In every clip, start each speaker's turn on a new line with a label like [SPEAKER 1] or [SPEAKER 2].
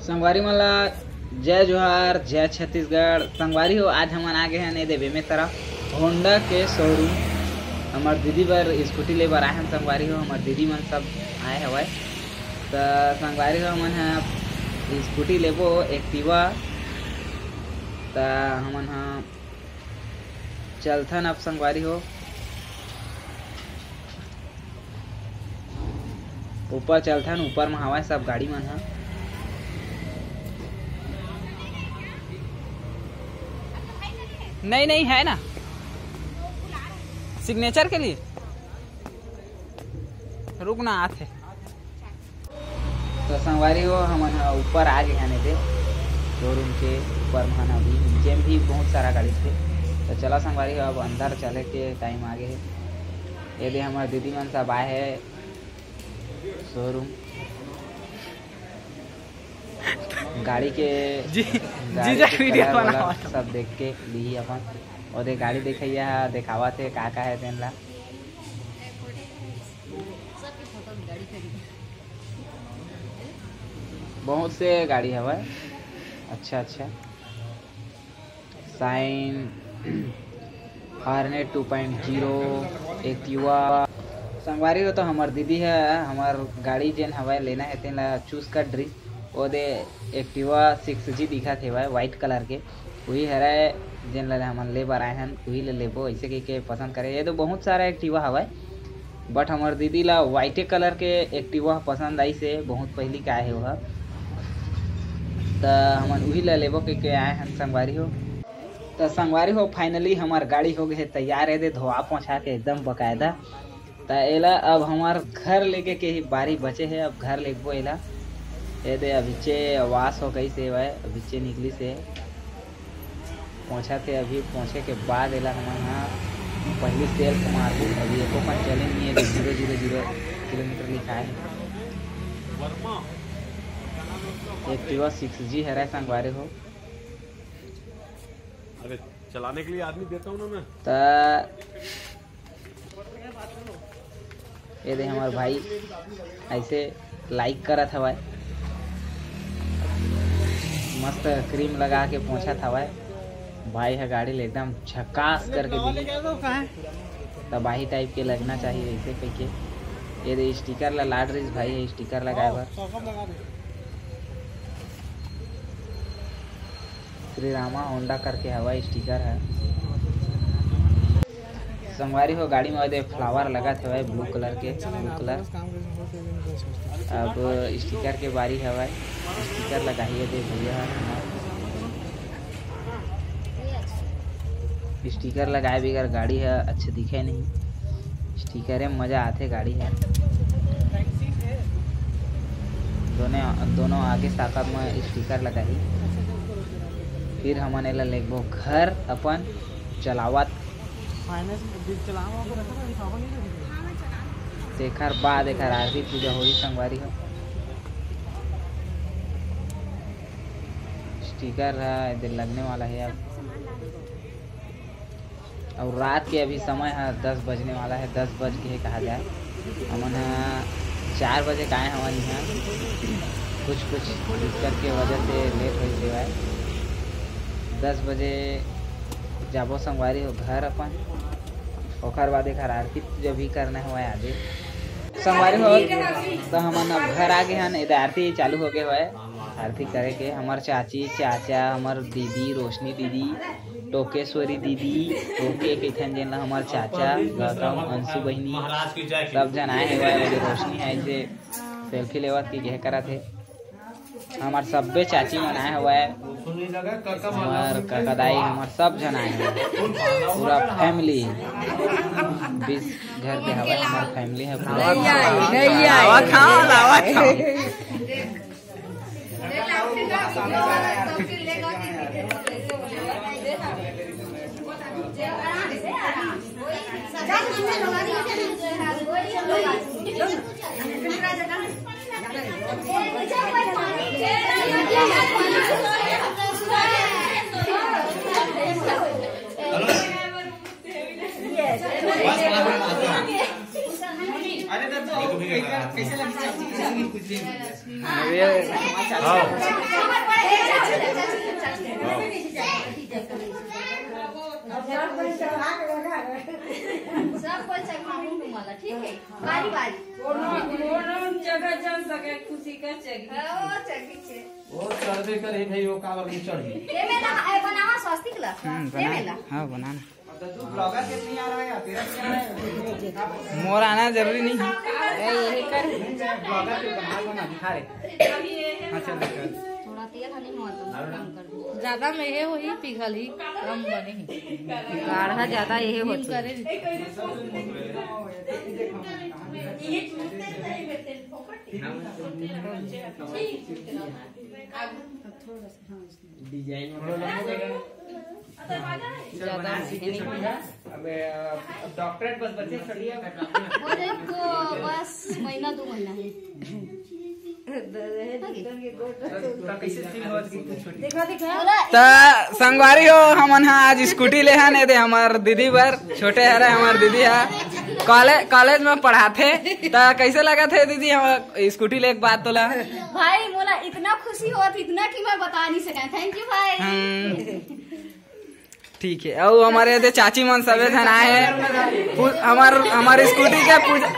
[SPEAKER 1] संगवारी मला जय जोहार जय छत्तीसगढ़। संगवारी हो आज हमन आगे हैं ने देवे में तरफ होंडा के शोरूम। हमार दीदी बर स्कूटी ले बर आए हैं संगवारी हो। हमार दीदी मन सब आए हवे तो संगवारी हो हमन है स्कूटी लेबो एक्टिवा। तो हमन हाँ चलथन अब संगवारी हो ऊपर चलथन। ऊपर में हवा सब गाड़ी मन है। नहीं है ना सिग्नेचर के लिए रुकना आते। तो संगवारी हो हम ऊपर आ गए हैं दे शोरूम के ऊपर में अभी नीचे में भी बहुत सारा गाड़ी थे। तो चला संगवारी हो अब अंदर चले के टाइम आ गए है। यदि हमारे दीदी मन सब आए है शोरूम गाड़ी के सब देख के ली अपन और गाड़ी देखिए दिखावा थे का है तेन ला। बहुत से गाड़ी हवा अच्छा साइन हार्नेट 2.0 एक्टिवा। संगवारी हो तो हमार दीदी है हमार गाड़ी जेन हवा लेना है तेन ला चूज कर ड्री ओदे एक्टिवा 6G दिखा थे भाई वाइट कलर के वही हराए जेन ला हमन ले बर आए हैं वही ले लेबो ऐसे के पसंद करे। ये तो बहुत सारा एक्टिवा हवा बट हमार दीदी ला वाइटे कलर के एक्टिवा पसंद आई से बहुत पहली का आए वह तो हमन वही ले लेबो के आए हैं संगवारी हो। तो संगवारी हो फाइनली हमार गाड़ी हो गए तैयार है दे धोआ पहुँचा के एकदम बकायदा। तो एला अब हमार घर लेके के ही बारी बचे है। अब घर लेबो एला ये दे अभिचे आवास हो गई से वह अभिचे निकली से पहुँचा थे। अभी पहुँचे के बाद एला हम यहाँ पहली सेल्फ मार दी। अभी एको पर चले नहीं है 000 किलोमीटर लिखा है। एक्टिवा 6G है संगवारी हो।
[SPEAKER 2] अरे चलाने के लिए आदमी देता हूँ ना मैं।
[SPEAKER 1] ये दे हमारे भाई ऐसे लाइक करत हवा मस्त क्रीम लगा के पहुंचा था भाई है गाड़ी ले एकदम झकास करके दी तबाही टाइप के लगना चाहिए ऐसे कह के। ये दे स्टिकर ला लाड रही भाई है स्टिकर लगाए बर श्री रामा होंडा करके हवा स्टिकर है। संगवारी हो गाड़ी में दे फ्लावर लगा थे भाई ब्लू कलर के ब्लू कलर। अब स्टिकर के बारी है भाई स्टिकर लगाइए दे भैया। स्टिकर लगाए बगैर गाड़ी है अच्छे दिखे नहीं। स्टिकर में मजा आते गाड़ी है। दोनों आगे साकब में स्टिकर लगाई फिर हमन एला लेबो घर अपन चलावत तेखर बाद एक आरती पूजा होई संगवारी हो। स्टिकर है इधर लगने वाला है अब और रात के अभी समय है 10 बजने वाला है। 10 बज के कहा जाए हमन 4 बजे का आए हमन यहाँ कुछ दिक्कत के वजह से लेट हो गया है। 10 बजे जाबो संगवारी हो घर अपन ओकर बाद एक आरती पूजा भी करना हुआ आगे संगवारी हो। तो हमन अब घर आ गए हैं इधर आरती चालू हो गए हुए आरती करे के। हमार चाची चाचा हमार दीदी रोशनी दीदी टोकेश्वरी दीदी टोके कहथन जेन हमार चाचा गौतम अंशु बहनी सब जन आए हुए। रोशनी है ऐसे सेल्फी लेवत की यह करा थे। हमार सब्बे चाची मन आए हुआ है हमार काकादाई हमार सब जन आए हैं पूरा फैमिली 20 घर के हवा हमार फैमिली है पूरा। कैसे लगी?
[SPEAKER 3] सब कोई चखाऊं तुम्हाला, ठीक है? बारी बारी
[SPEAKER 4] जगह चल सके खुशी का
[SPEAKER 3] चगी
[SPEAKER 5] वो सर्वे करे भाई वो कावर में चढ़ गई।
[SPEAKER 3] ये में ना बनावा स्वास्तिक ला ये में ला।
[SPEAKER 1] हाँ बनाना।
[SPEAKER 5] तू ब्लॉगर कितनी आ रहा है तेरा क्या है?
[SPEAKER 1] मोर आना जरूरी नहीं है।
[SPEAKER 4] यही कर
[SPEAKER 5] ब्लॉगर के बना दिखा रहे।
[SPEAKER 1] हाँ चल कर।
[SPEAKER 3] थोड़ा तेल हनी मत कम कर दो।
[SPEAKER 4] ज्यादा में ये हो ही पिघल ही कम बने ही गाढ़ा ज्यादा ये होता है।
[SPEAKER 1] डॉक्टरेट बस बच्चे
[SPEAKER 3] बस महीना 2 महीना है।
[SPEAKER 1] संगवारी हो हम आज स्कूटी ले ने दे हमार दीदी बर छोटे हरे हमार दीदी है कॉलेज में पढ़ाते तो कैसे लगा थे दीदी हम स्कूटी ले एक बात तोला
[SPEAKER 3] भाई मोला इतना खुशी होत इतना कि मैं बता नहीं सका। थैंक यू भाई।
[SPEAKER 1] ठीक है। और हमारे चाची मन सभी जन आए हैं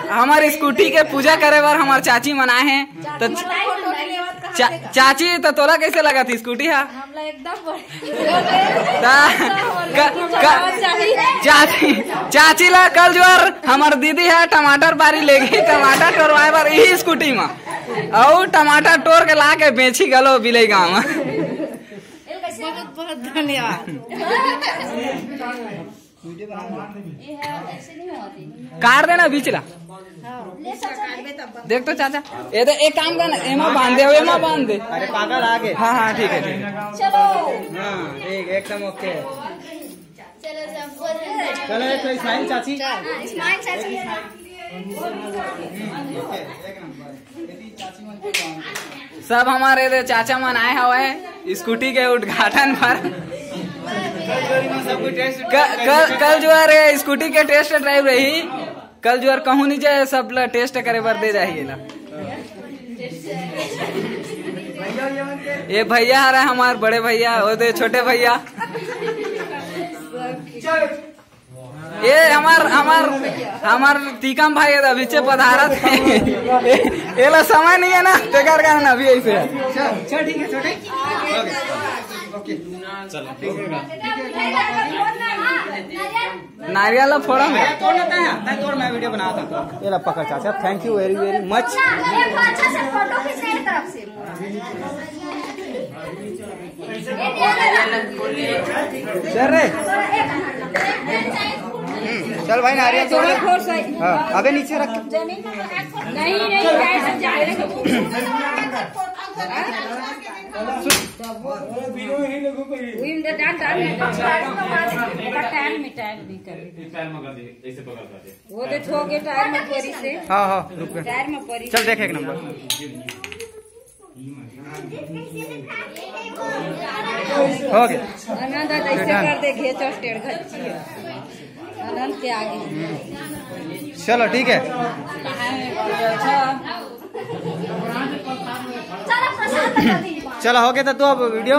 [SPEAKER 1] हमारी स्कूटी के पूजा करे बार हमारे चाची मन आए हैं। तो चाची तो तोला कैसे लगा थी स्कूटी? हाँ चाची ला कल जो हमार दीदी है टमाटर बारी लेगी टमाटर टोरवाए बार यही स्कूटी में और टमाटर टोर के ला के बेची गलो बिलई गाँव में।
[SPEAKER 4] बहुत बहुत धन्यवाद।
[SPEAKER 1] काट देना बीच ला। देख तो चाचा ये तो एक काम करना एमा बांध दे एमा बांध दे।
[SPEAKER 5] अरे पागल आगे।
[SPEAKER 1] हाँ हाँ ठीक है ठीक है।
[SPEAKER 3] चलो
[SPEAKER 5] हाँ ठीक एकदम ओके।
[SPEAKER 3] चलो
[SPEAKER 5] चलो एक स्माइल चाची।
[SPEAKER 3] स्माइल चाची।
[SPEAKER 1] सब हमारे चाचा मन आए हुए स्कूटी के उद्घाटन पर। कल जो है स्कूटी के टेस्ट ड्राइव रही कल जो कहूँ नहीं जाए सब ला टेस्ट करे बर दे जाइए ला। ये भैया आ रहा है हमारे बड़े भैया वो छोटे भैया ये हमार तीकम भाई अभी से पधारा थे। ये ला समय नहीं है ना तेकर कारण अभी ऐसे
[SPEAKER 5] चल ठीक है छोटे ओके चलो ठीक है।
[SPEAKER 1] नारियल ला फोड़ा में
[SPEAKER 5] तोड़ लेता है तोड़ मैं वीडियो बना था। ये ला पकड़ चाचा thank you very very much.
[SPEAKER 3] एक अच्छा से फोटो खींचने की तरफ से
[SPEAKER 5] चल रे चल भाई नारियल तोड़। हाँ अबे नीचे रख।
[SPEAKER 4] नहीं वो देखोगे टायर में परी से।
[SPEAKER 5] हाँ हाँ रुक
[SPEAKER 4] टायर में परी
[SPEAKER 5] चल देख एक नंबर हो गया।
[SPEAKER 4] आनंद ऐसे कर दे घेचो टेढ़ घच्ची आनंद के आगे।
[SPEAKER 5] चलो ठीक है। चलो हो गया तो अब वीडियो